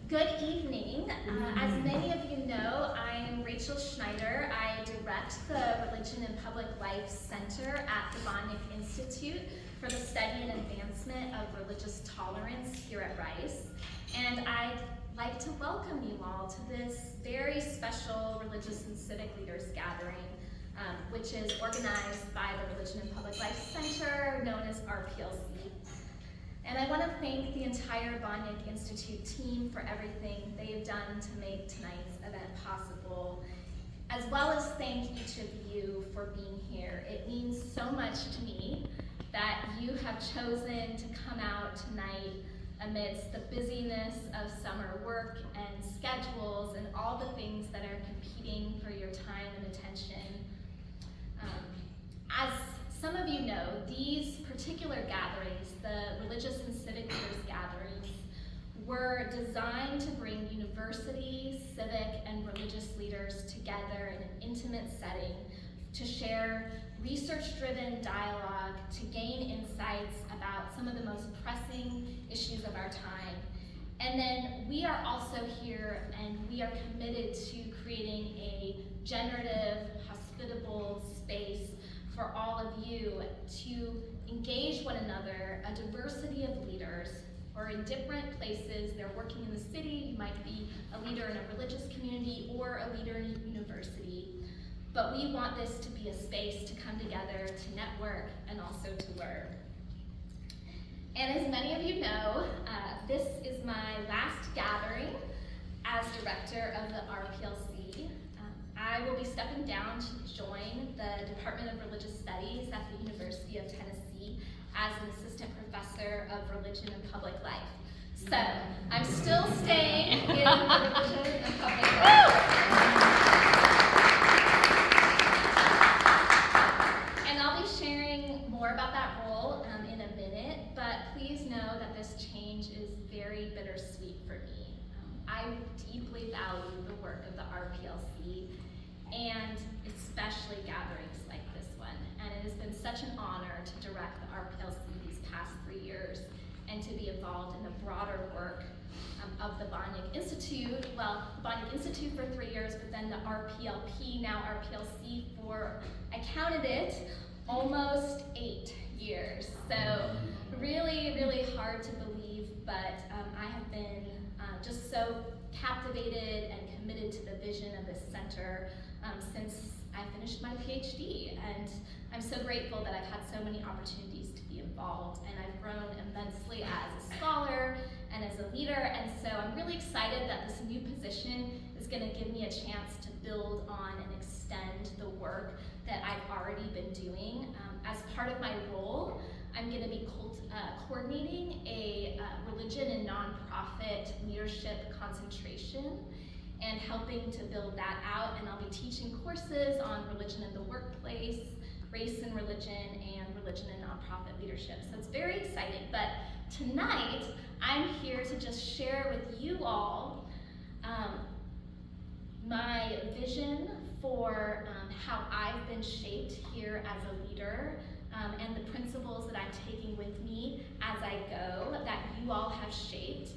Good evening. As many of you know, I am Rachel Schneider. I direct the Religion and Public Life Center at the Bonnick Institute for the study and advancement of religious tolerance here at Rice. And I'd like to welcome you all to this very special Religious and Civic Leaders Gathering, which is organized by the Religion and Public Life Center, known as RPLC. And I want to thank the entire Bonnick Institute team for everything they have done to make tonight's event possible, as well as thank each of you for being here. It means so much to me that you have chosen to come out tonight amidst the busyness of summer work and schedules and all the things that are competing for your time and attention. As some of you know, these particular gatherings, the Religious and Civic Leaders gatherings, were designed to bring university, civic, and religious leaders together in an intimate setting to share research-driven dialogue, to gain insights about some of the most pressing issues of our time. And then we are also here and we are committed to creating a generative, hospitable space for all of you to engage one another, a diversity of leaders who are in different places. They're working in the city, you might be a leader in a religious community or a leader in a university. But we want this to be a space to come together, to network, and also to learn. And as many of you know, this is my last gathering as director of the RPLC. I will be stepping down to join the Department of Religious Studies at the University of Tennessee as an assistant professor of religion and public life. So I'm still staying in religion and public life. And I'll be sharing more about that role in a minute, but please know that this change is very bittersweet for me. I deeply value the work of the RPLC and especially gatherings like this one. And it has been such an honor to direct the RPLC these past 3 years and to be involved in the broader work of the Bonnick Institute. Well, the Bonnick Institute for 3 years, but then the RPLP, now RPLC for, I counted it, almost 8 years. So really, really hard to believe, but I have been just so captivated and committed to the vision of this center since I finished my PhD. And I'm so grateful that I've had so many opportunities to be involved, and I've grown immensely as a scholar and as a leader. And so I'm really excited that this new position is going to give me a chance to build on and extend the work that I've already been doing. As part of my role, I'm going to be coordinating a religion and nonprofit leadership concentration and helping to build that out. And I'll be teaching courses on religion in the workplace, race and religion and nonprofit leadership. So it's very exciting. But tonight, I'm here to just share with you all my vision for how I've been shaped here as a leader, and the principles that I'm taking with me as I go that you all have shaped.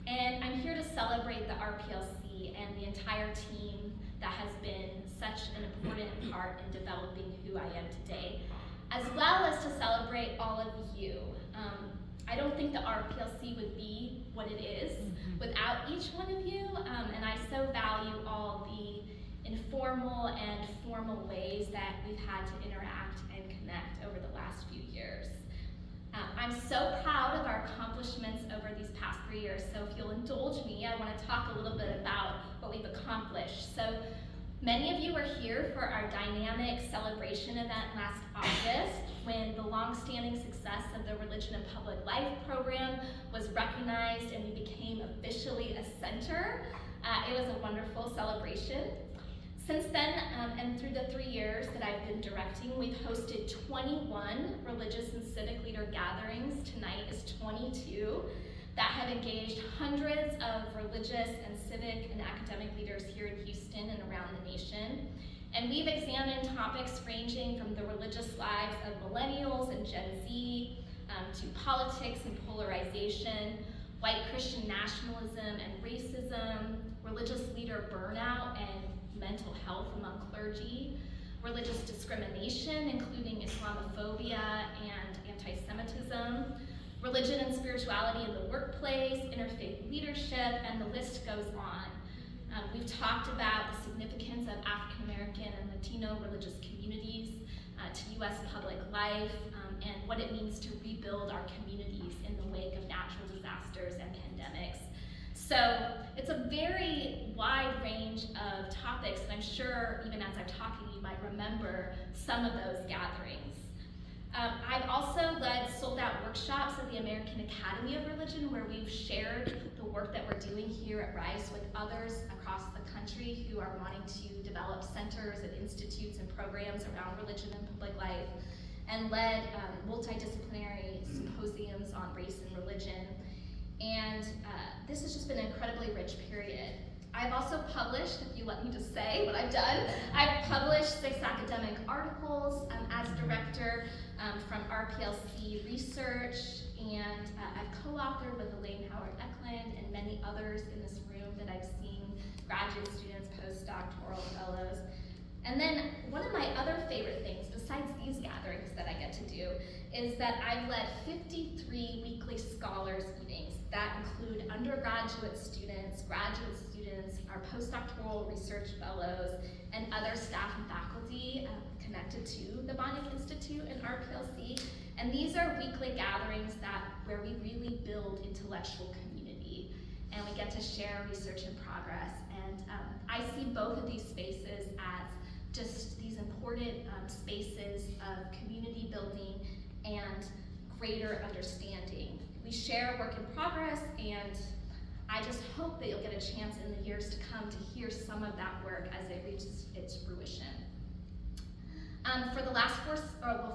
And I'm here to celebrate the RPLC and the entire team that has been such an important part in developing who I am today, as well as to celebrate all of you. I don't think the RPLC would be what it is without each one of you, and I so value all the informal and formal ways that we've had to interact and connect over the last few years. I'm so proud of our accomplishments over these past 3 years, so if you'll indulge me, I want to talk a little bit about what we've accomplished. So many of you were here for our dynamic celebration event last August when the long-standing success of the Religion and Public Life program was recognized and we became officially a center. It was a wonderful celebration. Since then, and through the 3 years that I've been directing, we've hosted 21 religious and civic leader gatherings. Tonight is 22 that have engaged hundreds of religious and civic and academic leaders here in Houston and around the nation. And we've examined topics ranging from the religious lives of millennials and Gen Z, to politics and polarization, white Christian nationalism, nationalism and racism, religious leader burnout and mental health among clergy, religious discrimination, including Islamophobia and anti-Semitism, religion and spirituality in the workplace, interfaith leadership, and the list goes on. We've talked about the significance of African American and Latino religious communities to U.S. public life, and what it means to rebuild our communities in the wake of natural disasters and pandemics. So it's a very wide range of topics, and I'm sure even as I'm talking, you might remember some of those gatherings. I've also led sold-out workshops at the American Academy of Religion, where we've shared the work that we're doing here at Rice with others across the country who are wanting to develop centers and institutes and programs around religion and public life, and led multidisciplinary symposiums on race and religion. And this has just been an incredibly rich period. I've also published, if you let me just say what I've done, I've published 6 academic articles as director from RPLC Research, and I've co-authored with Elaine Howard-Eklund and many others in this room that I've seen, graduate students, postdoctoral fellows. And then one of my other favorite things, besides these gatherings that I get to do, is that I've led 53 weekly scholars meetings that include undergraduate students, graduate students, our postdoctoral research fellows, and other staff and faculty connected to the Bonnick Institute and RPLC. And these are weekly gatherings where we really build intellectual community, and we get to share research and progress. And I see both of these spaces as just these important spaces of community building and greater understanding. We share work in progress, and I just hope that you'll get a chance in the years to come to hear some of that work as it reaches its fruition. For the last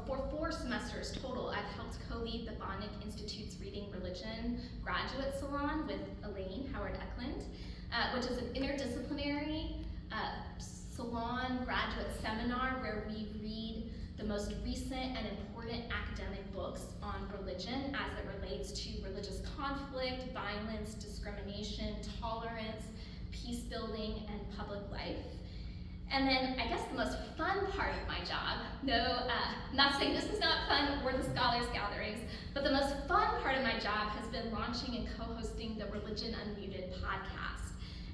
4 semesters total, I've helped co-lead the Bonnick Institute's Reading Religion Graduate Salon with Elaine Howard-Eklund, which is an interdisciplinary salon graduate seminar where we read the most recent and important academic books on religion as it relates to religious conflict, violence, discrimination, tolerance, peace building, and public life. And then I guess the most fun part of my job, not saying this is not fun or the scholars gatherings, but the most fun part of my job has been launching and co-hosting the Religion Unmuted podcast.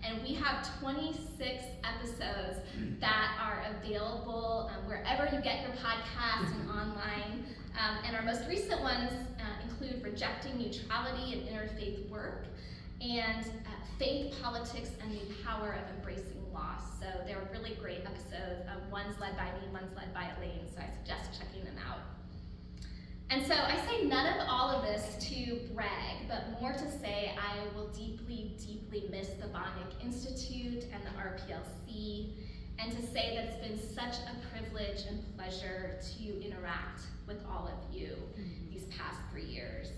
And we have 26 episodes that are available wherever you get your podcasts and online. And our most recent ones include Rejecting Neutrality and Interfaith Work, and Faith, Politics, and the Power of Embracing Loss. So they're really great episodes. One's led by me, one's led by Elaine, so I suggest checking them out. And so I say none of all of this to brag, but more to say I will deeply, deeply miss the Bonnick Institute and the RPLC, and to say that it's been such a privilege and pleasure to interact with all of you these past 3 years.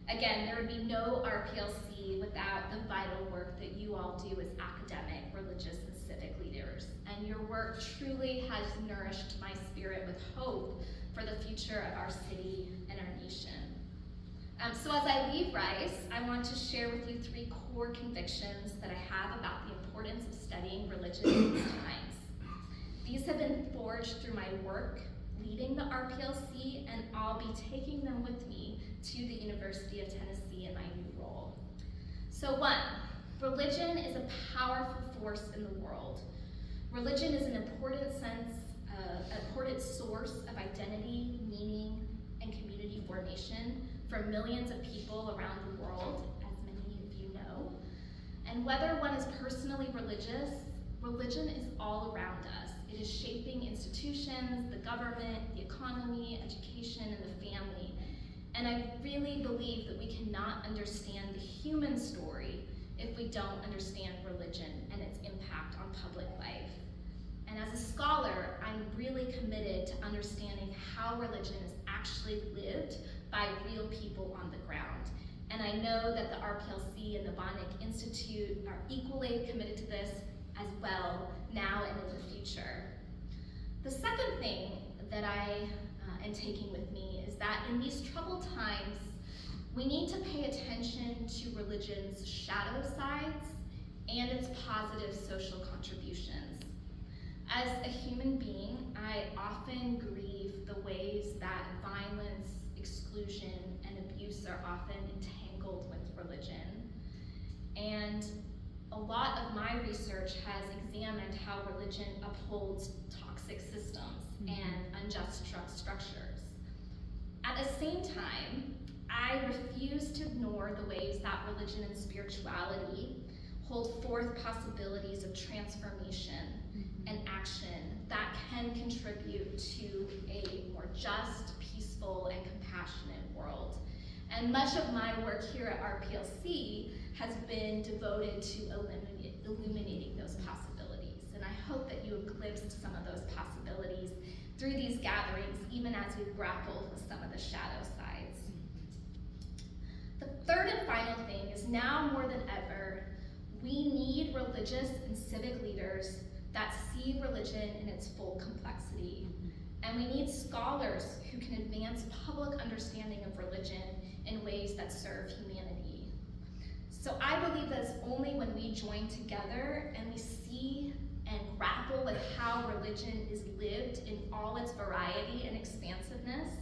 Again, there would be no RPLC without the vital work that you all do as academic, religious, and civic leaders. And your work truly has nourished my spirit with hope for the future of our city and our nation. So as I leave Rice, I want to share with you 3 core convictions that I have about the importance of studying religion in these times. These have been forged through my work leading the RPLC, and I'll be taking them with me to the University of Tennessee in my new role. So 1, religion is a powerful force in the world. Religion is an important source of identity, meaning, and community formation for millions of people around the world, as many of you know. And whether one is personally religious, religion is all around us. It is shaping institutions, the government, the economy, education, and the family. And I really believe that we cannot understand the human story if we don't understand religion and its impact on public life. And as a scholar, I'm really committed to understanding how religion is actually lived by real people on the ground. And I know that the RPLC and the Bonnick Institute are equally committed to this as well, now and in the future. The second thing that I am taking with me is that in these troubled times, We need to pay attention to religion's shadow sides and its positive social contributions. As a human being, I often grieve the ways that violence, exclusion, and abuse are often entangled with religion. And a lot of my research has examined how religion upholds toxic systems and unjust structures. At the same time, I refuse to ignore the ways that religion and spirituality hold forth possibilities of transformation and action that can contribute to a more just, peaceful, and compassionate world. And much of my work here at RPLC has been devoted to illuminating those possibilities. And I hope that you have glimpsed some of those possibilities through these gatherings, even as we grapple with some of the shadow sides. The third and final thing is, now more than ever, we need religious and civic leaders that see religion in its full complexity. And we need scholars who can advance public understanding of religion in ways that serve humanity. So I believe that it's only when we join together and we see and grapple with how religion is lived in all its variety and expansiveness,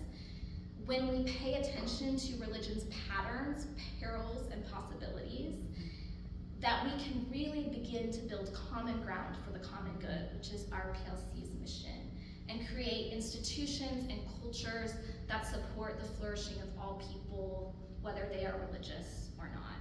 when we pay attention to religion's patterns, perils, and possibilities, that we can really begin to build common ground for the common good, which is RPLC's mission, and create institutions and cultures that support the flourishing of all people, whether they are religious or not.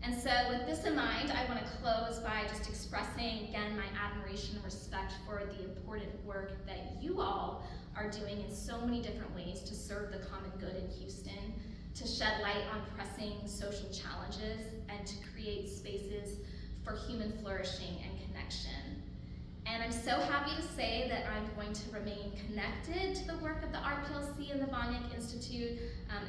And so with this in mind, I want to close by just expressing again my admiration and respect for the important work that you all are doing in so many different ways to serve the common good in Houston, to shed light on pressing social challenges, and to create spaces for human flourishing and connection. And I'm so happy to say that I'm going to remain connected to the work of the RPLC and the Boniek Institute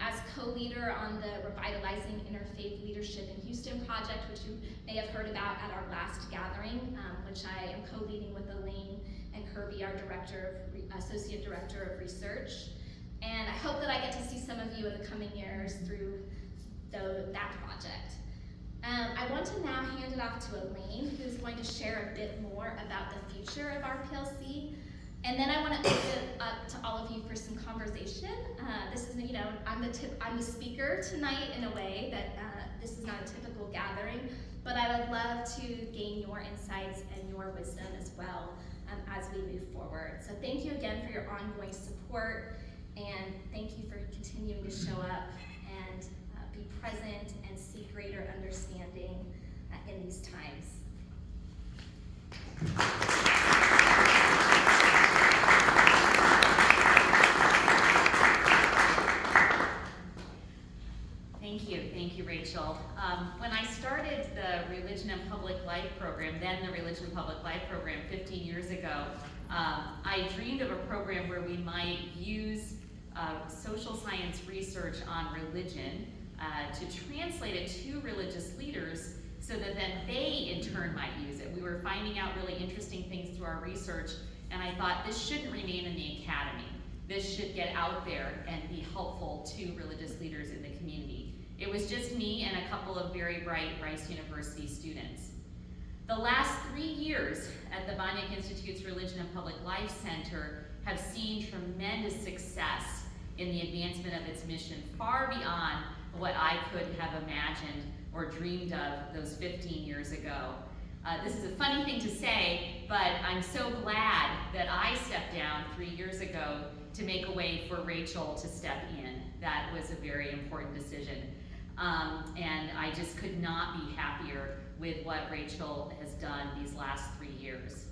as co-leader on the Revitalizing Interfaith Leadership in Houston project, which you may have heard about at our last gathering, which I am co-leading with Elaine and Kirby, our Associate Director of Research. And I hope that I get to see some of you in the coming years through that project. I want to now hand it off to Elaine, who's going to share a bit more about the future of RPLC. And then I want to open it up to all of you for some conversation. This is, I'm the speaker tonight in a way that this is not a typical gathering, but I would love to gain your insights and your wisdom as well as we move forward. So thank you again for your ongoing support, and thank you for continuing to show up and be present and seek greater understanding in these times. Thank you, Rachel. When I started the Religion and Public Life program, then the Religion and Public Life program 15 years ago, I dreamed of a program where we might use social science research on religion to translate it to religious leaders so that then they in turn might use it. We were finding out really interesting things through our research, and I thought this shouldn't remain in the academy. This should get out there and be helpful to religious leaders in the community. It was just me and a couple of very bright Rice University students. The last 3 years at the Boniek Institute's Religion and Public Life Center have seen tremendous success in the advancement of its mission, far beyond what I could have imagined or dreamed of those 15 years ago. This is a funny thing to say, but I'm so glad that I stepped down 3 years ago to make a way for Rachel to step in. That was a very important decision. And I just could not be happier with what Rachel has done these last 3 years.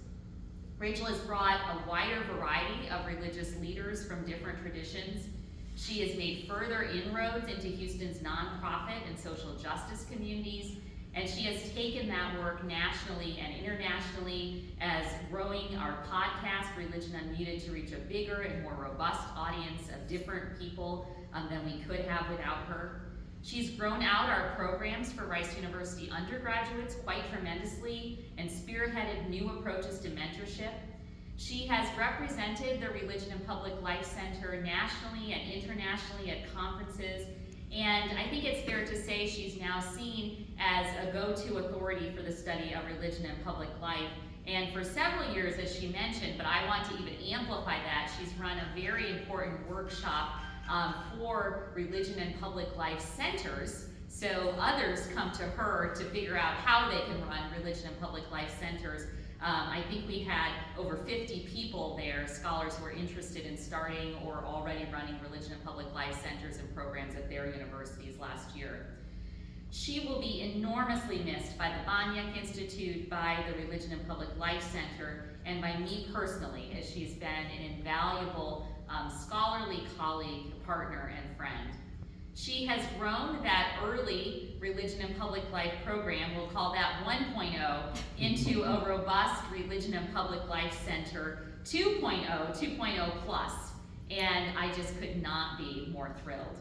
Rachel has brought a wider variety of religious leaders from different traditions. She has made further inroads into Houston's nonprofit and social justice communities, and she has taken that work nationally and internationally as growing our podcast, Religion Unmuted, to reach a bigger and more robust audience of different people than we could have without her. She's grown out our programs for Rice University undergraduates quite tremendously and spearheaded new approaches to mentorship. She has represented the Religion and Public Life Center nationally and internationally at conferences, And I think it's fair to say she's now seen as a go-to authority for the study of religion and public life. And for several years, as she mentioned, but I want to even amplify that, she's run a very important workshop for religion and public life centers. So others come to her to figure out how they can run religion and public life centers. I think we had over 50 people there, scholars who are interested in starting or already running religion and public life centers and programs at their universities last year. She will be enormously missed by the Banyak Institute, by the Religion and Public Life Center, and by me personally, as she's been an invaluable scholarly colleague, partner, and friend. She has grown that early Religion and Public Life program, we'll call that 1.0, into a robust Religion and Public Life Center 2.0, 2.0 plus, and I just could not be more thrilled.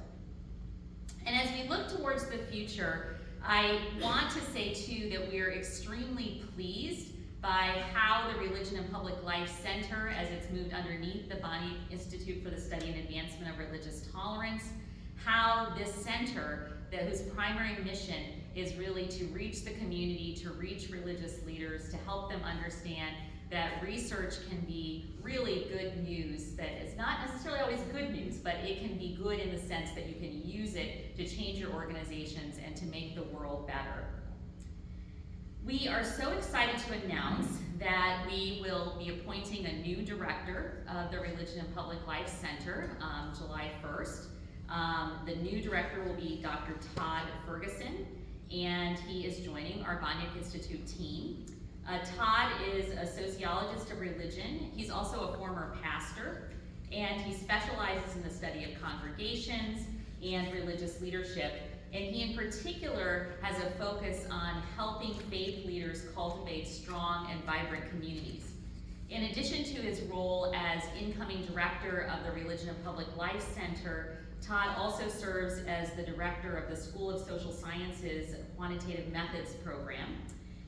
And as we look towards the future, I want to say too that we're extremely pleased by how the Religion and Public Life Center, as it's moved underneath the Banyak Institute for the Study and Advancement of Religious Tolerance, how this center, whose primary mission is really to reach the community, to reach religious leaders, to help them understand that research can be really good news, that it's not necessarily always good news, but it can be good in the sense that you can use it to change your organizations and to make the world better. We are so excited to announce that we will be appointing a new director of the Religion and Public Life Center July 1st. The new director will be Dr. Todd Ferguson, and he is joining our Banyak Institute team. Todd is a sociologist of religion. He's also a former pastor, and he specializes in the study of congregations and religious leadership. And he in particular has a focus on helping faith leaders cultivate strong and vibrant communities. In addition to his role as incoming director of the Religion and Public Life Center, Todd also serves as the director of the School of Social Sciences Quantitative Methods program,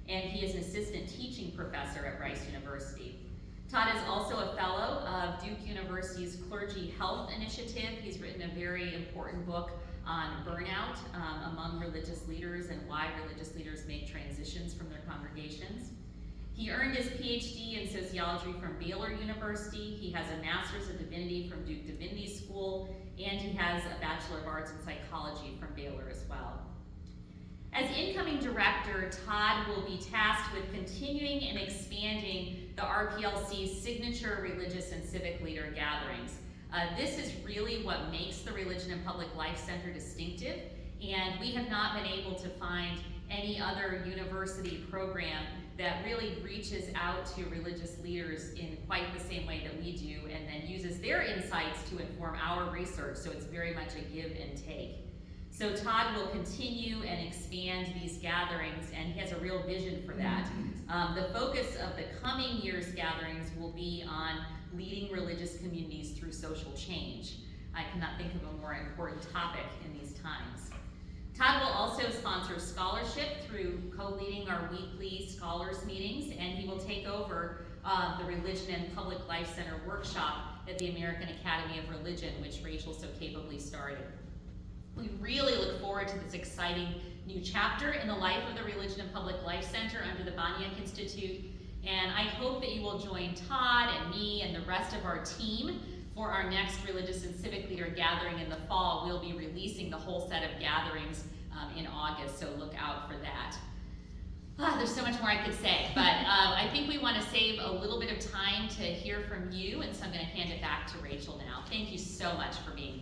and he is an assistant teaching professor at Rice University. Todd is also a fellow of Duke University's Clergy Health Initiative. He's written a very important book on burnout among religious leaders and why religious leaders make transitions from their congregations. He earned his PhD in sociology from Baylor University. He has a Master's of Divinity from Duke Divinity School, and he has a Bachelor of Arts in Psychology from Baylor as well. As incoming director, Todd will be tasked with continuing and expanding the RPLC's signature religious and civic leader gatherings. This is really what makes the Religion and Public Life Center distinctive, and we have not been able to find any other university program that really reaches out to religious leaders in quite the same way that we do, and then uses their insights to inform our research, so it's very much a give and take. So Todd will continue and expand these gatherings, and he has a real vision for that. The focus of the coming year's gatherings will be on leading religious communities through social change. I cannot think of a more important topic in these times. Todd will also sponsor scholarship through co-leading our weekly scholars meetings, and he will take over the Religion and Public Life Center workshop at the American Academy of Religion, which Rachel so capably started. We really look forward to this exciting new chapter in the life of the Religion and Public Life Center under the Banyak Institute, and I hope that you will join Todd and me and the rest of our team for our next Religious and Civic Leader gathering in the fall. We'll be releasing the whole set of gatherings in August, so look out for that. There's so much more I could say, but I think we want to save a little bit of time to hear from you, and so I'm going to hand it back to Rachel now. Thank you so much for being